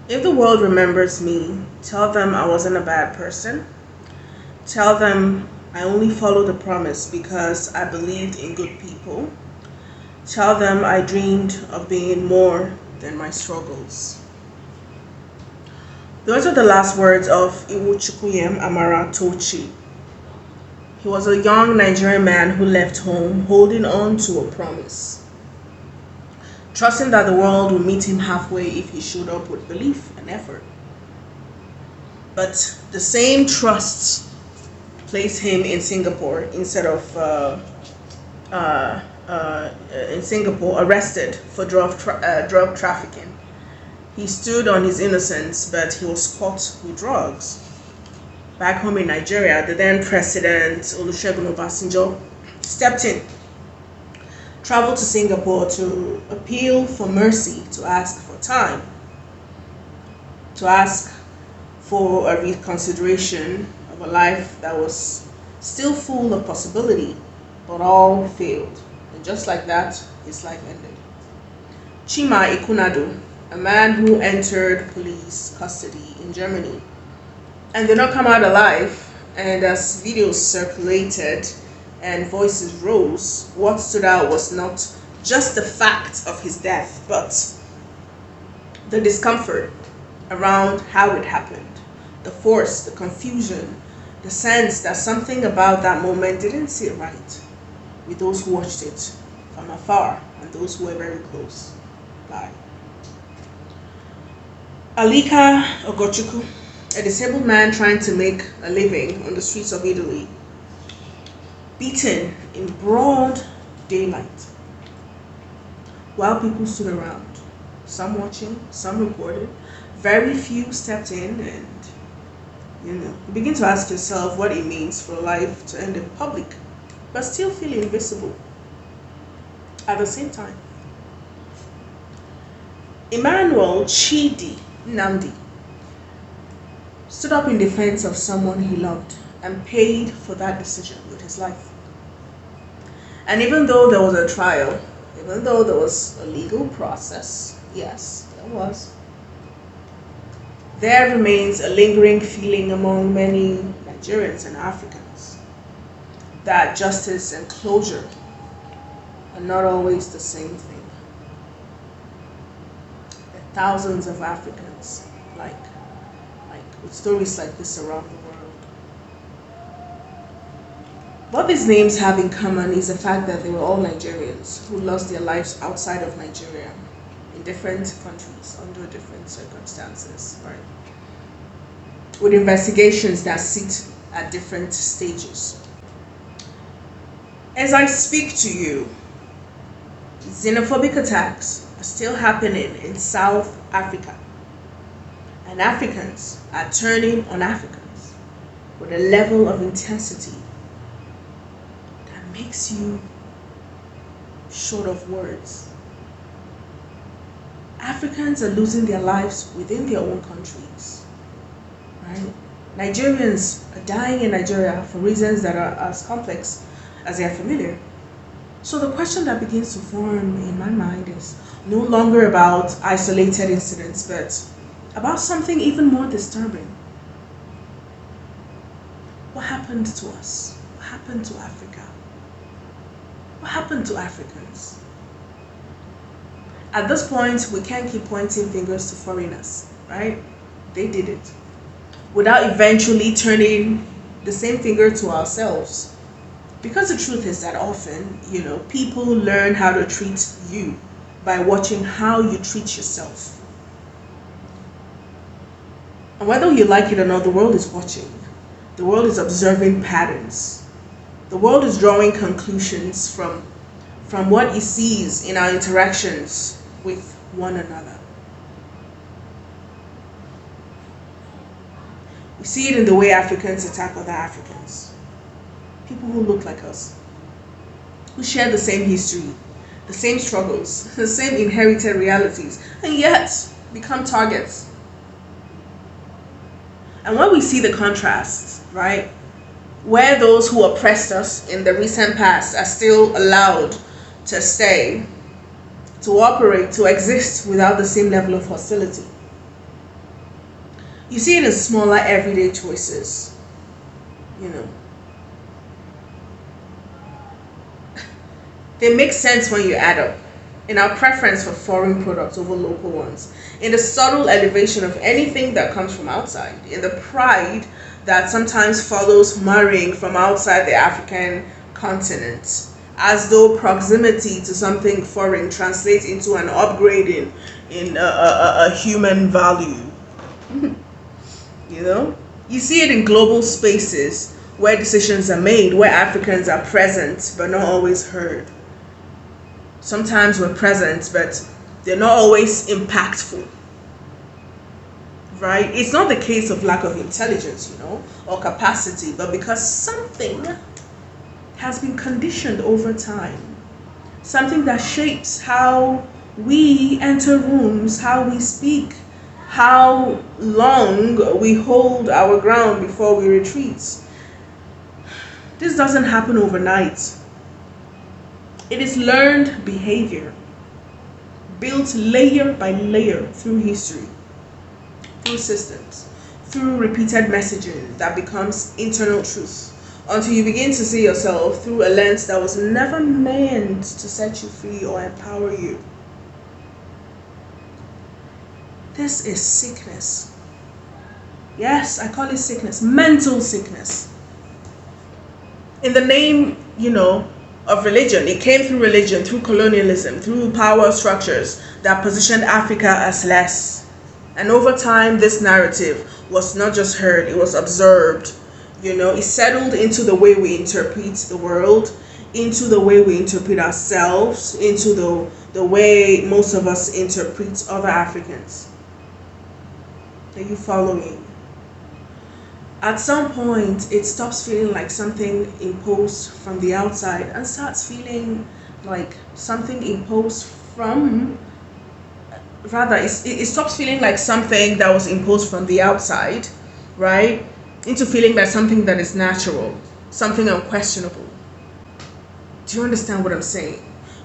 If the world remembers me, tell them I wasn't a bad person. Tell them I only followed the promise because I believed in good people. Tell them I dreamed of being more than my struggles. Those are the last words of Iwuchukuyem Amara Tochi. He was a young Nigerian man who left home holding on to a promise, trusting that the world would meet him halfway if he showed up with belief and effort. But the same trust placed him in Singapore instead of uh, in Singapore, arrested for drug trafficking. He stood on his innocence, but he was caught with drugs. Back home in Nigeria, the then president Olusegun Obasanjo stepped in, traveled to Singapore to appeal for mercy, to ask for time, to ask for a reconsideration of a life that was still full of possibility, but all failed. And just like that, his life ended. Chima Ikunadu, a man who entered police custody in Germany and did not come out alive, and as videos circulated and voices rose, what stood out was not just the fact of his death, but the discomfort around how it happened, the force, the confusion, the sense that something about that moment didn't sit right with those who watched it from afar and those who were very close by. Alika Ogochukwu, a disabled man trying to make a living on the streets of Italy, beaten in broad daylight while people stood around, some watching, some recorded. Very few stepped in, and you begin to ask yourself what it means for life to end in public but still feel invisible at the same time. Emmanuel Chidi Nnamdi stood up in defense of someone he loved and paid for that decision with his life. And even though there was a trial, even though there was a legal process, yes, there was, there remains a lingering feeling among many Nigerians and Africans that justice and closure are not always the same thing. There are thousands of Africans with stories like this around the world. What these names have in common is the fact that they were all Nigerians who lost their lives outside of Nigeria in different countries under different circumstances, right? With investigations that sit at different stages. As I speak to you, xenophobic attacks are still happening in South Africa. And Africans are turning on Africans with a level of intensity that makes you short of words. Africans are losing their lives within their own countries, right? Nigerians are dying in Nigeria for reasons that are as complex as they are familiar. So the question that begins to form in my mind is no longer about isolated incidents, but about something even more disturbing. What happened to us? What happened to Africa? What happened to Africans? At this point, we can't keep pointing fingers to foreigners, right? They did it. Without eventually turning the same finger to ourselves. Because the truth is that often, people learn how to treat you by watching how you treat yourself. And whether you like it or not, the world is watching. The world is observing patterns. The world is drawing conclusions from what it sees in our interactions with one another. We see it in the way Africans attack other Africans. People who look like us, who share the same history, the same struggles, the same inherited realities, and yet become targets. And when we see the contrast, right, where those who oppressed us in the recent past are still allowed to stay, to operate, to exist without the same level of hostility, You see it in smaller everyday choices. You know, they make sense when you add up. In our preference for foreign products over local ones, in the subtle elevation of anything that comes from outside, in the pride that sometimes follows marrying from outside the African continent, as though proximity to something foreign translates into an upgrade in a human value. You know, you see it in global spaces where decisions are made, where Africans are present but not always heard. Sometimes we're present, but they're not always impactful. Right? It's not the case of lack of intelligence, or capacity, but because something has been conditioned over time. Something that shapes how we enter rooms, how we speak, how long we hold our ground before we retreat. This doesn't happen overnight. It is learned behavior, built layer by layer through history, through systems, through repeated messaging that becomes internal truth, until you begin to see yourself through a lens that was never meant to set you free or empower you. This is sickness. Yes, I call it sickness, mental sickness. In the name, of religion. It came through religion, through colonialism, through power structures that positioned Africa as less. And over time, this narrative was not just heard, it was observed. It settled into the way we interpret the world, into the way we interpret ourselves, into the way most of us interpret other Africans. Are you following? At some point, it stops feeling like something imposed from the outside and starts feeling like something imposed from, it stops feeling like something that was imposed from the outside, right? Into feeling like something that is natural, something unquestionable. Do you understand what I'm saying?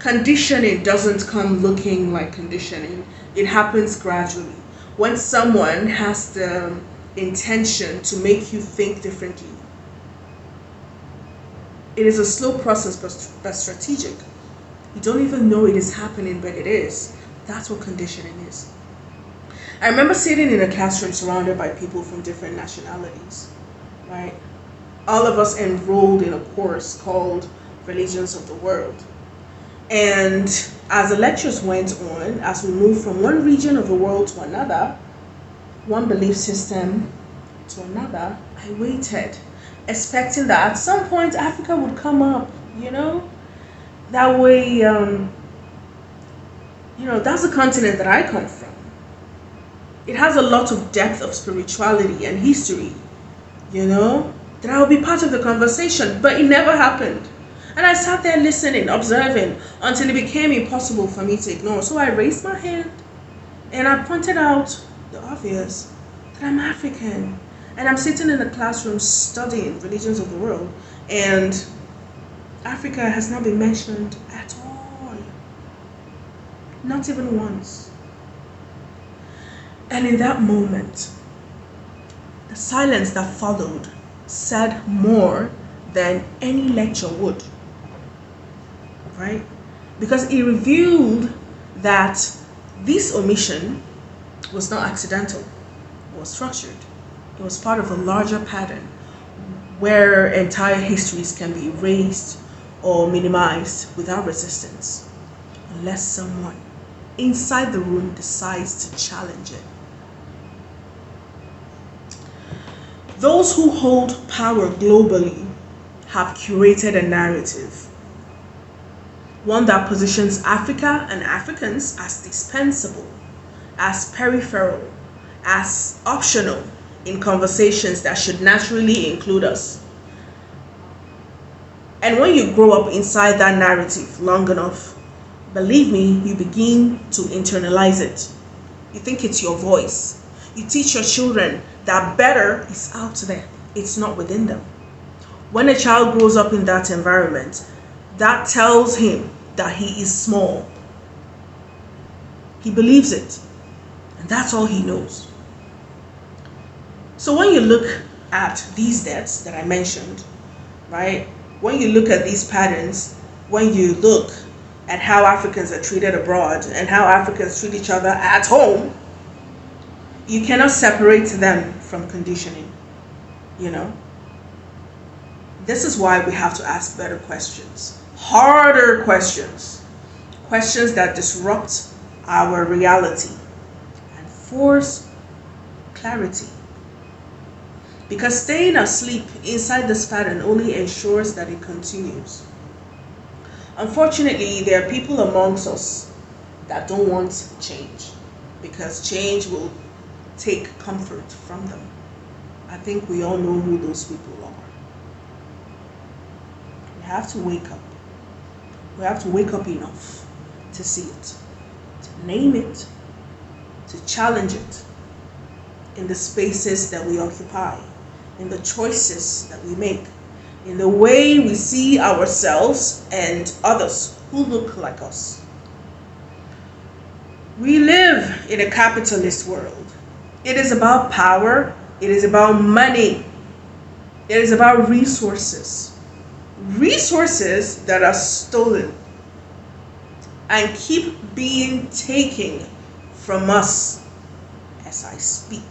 Conditioning doesn't come looking like conditioning. It happens gradually. When someone has the intention to make you think differently, it is a slow process but strategic. You don't even know it is happening, but it is. That's what conditioning is. I remember sitting in a classroom surrounded by people from different nationalities, right? All of us enrolled in a course called Religions of the World. And as the lectures went on, as we moved from one region of the world to another, one belief system to another, I waited, expecting that at some point Africa would come up, That way, that's the continent that I come from. It has a lot of depth of spirituality and history, that I would be part of the conversation, but it never happened. And I sat there listening, observing, until it became impossible for me to ignore. So I raised my hand and I pointed out the obvious, that I'm African. And I'm sitting in a classroom studying Religions of the World, and Africa has not been mentioned at all. Not even once. And in that moment, the silence that followed said more than any lecture would. Right? Because it revealed that this omission was not accidental, it was structured. It was part of a larger pattern where entire histories can be erased or minimized without resistance, unless someone inside the room decides to challenge it. Those who hold power globally have curated a narrative, one that positions Africa and Africans as dispensable, as peripheral, as optional in conversations that should naturally include us. And when you grow up inside that narrative long enough, believe me, you begin to internalize it. You think it's your voice. You teach your children that better is out there. It's not within them. When a child grows up in that environment, that tells him that he is small. He believes it. And that's all he knows. So when you look at these deaths that I mentioned, right? When you look at these patterns, when you look at how Africans are treated abroad and how Africans treat each other at home, you cannot separate them from conditioning, you know? This is why we have to ask better questions, harder questions, questions that disrupt our reality and force clarity. Because staying asleep inside this pattern only ensures that it continues. Unfortunately, there are people amongst us that don't want change because change will take comfort from them. I think we all know who those people are. We have to wake up. We have to wake up enough to see it, to name it, to challenge it in the spaces that we occupy, in the choices that we make, in the way we see ourselves and others who look like us. We live in a capitalist world. It is about power, it is about money, it is about resources. Resources that are stolen and keep being taken from us as I speak.